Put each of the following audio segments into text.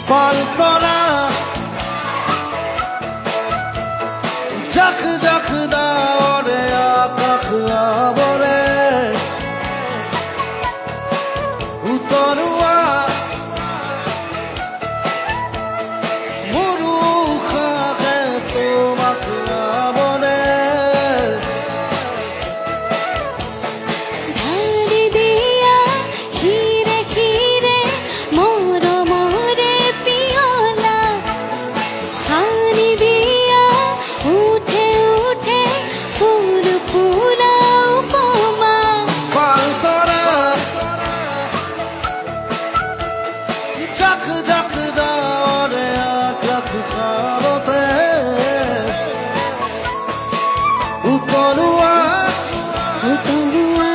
পালতরা ঝাঁক ঝাঁক দাওরে আকাশ আবরে উতরুয়া মুরু খাগে তোমাক আবরে ধারি দিয়া হিরে হিরে মোর মোরে পিওলা হানি দিয়া উঠে উঠে ফুল ফুলা উপমা পালতরা ঝাঁক ঝাঁক দাওরে আকাশ আবরে উতরুয়া উতরুয়া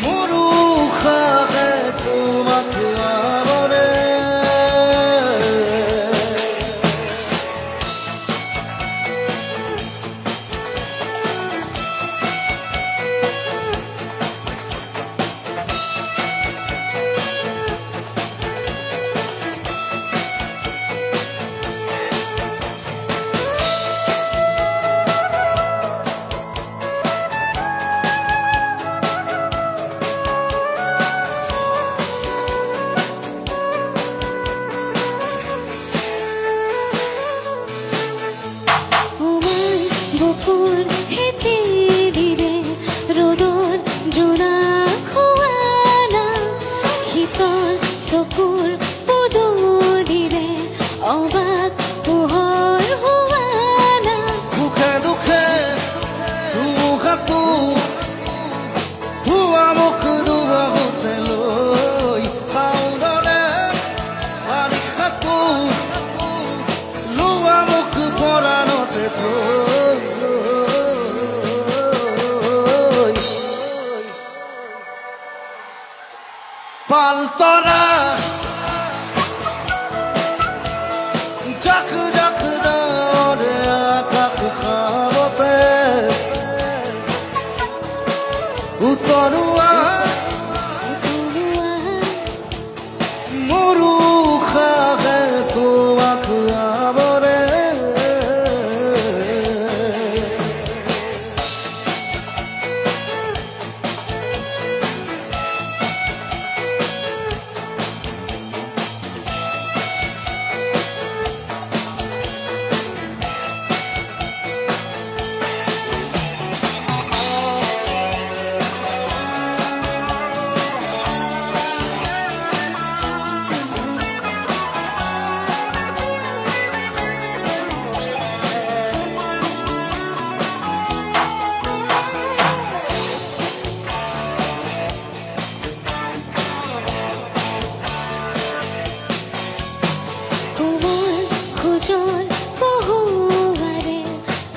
মুরু খাগে তোমাক আবরে ওমান বকুর হেতে দিরে রোদর জোনা খোয়ানা শীতল চকুৰ পদু দিৰে অবাক পোহৰ হোৱানা দুখে দুখে দুখাকু ধোৱা মুখ দুবাহুতে লৈ খাওঁদৰে বাৰিষাকু লোৱা মুখ পৰাণতে থৈ পালতৰা ঝাঁক ঝাঁক দাওৰে আকাশ আবৰে উতৰুয়া উতৰুৱা মুৰু খাগে তোমাক আবৰে কোমল খোজৰ বহুৱাৰে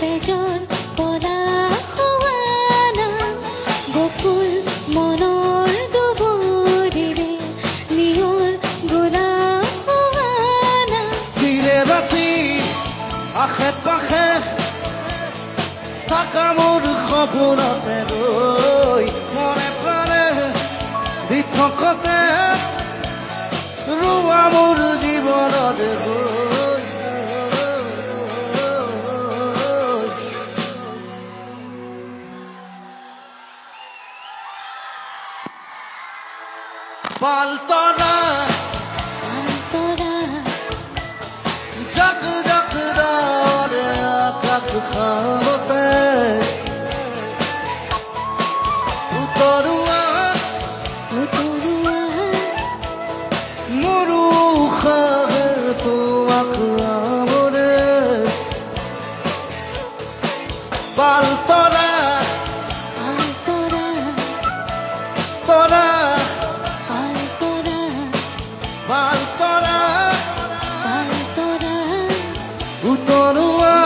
তেজৰ পৰা হোৱানা বকুল মনৰ দুবৰিৰে নিয়ৰ গোলাপ হোৱানা দিনে ৰাতি আশে পাশে থাকা মোৰ সপোনতে ৰৈ মনে প্ৰাণে দি থকতে ৰোৱা মোৰ জীৱনতে গৈ পালতৰা অন্তৰা ঝাঁক ঝাঁক দাওৰে আকাশ আবৰে উতৰুয়া উতৰুৱা মুৰু খাগে তোমাক আবৰে পালতৰা অন্তৰা তৰা অন্তৰা পালতৰা অন্তৰা উতৰুয়া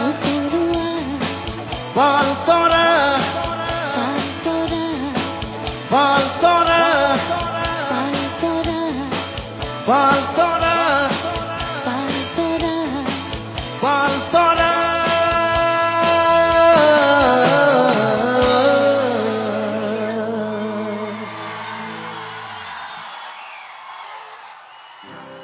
উতৰুৱা পালতৰা অন্তৰা পালতৰা অন্তৰা পালতৰা অন্তৰা পালতৰা Paltora.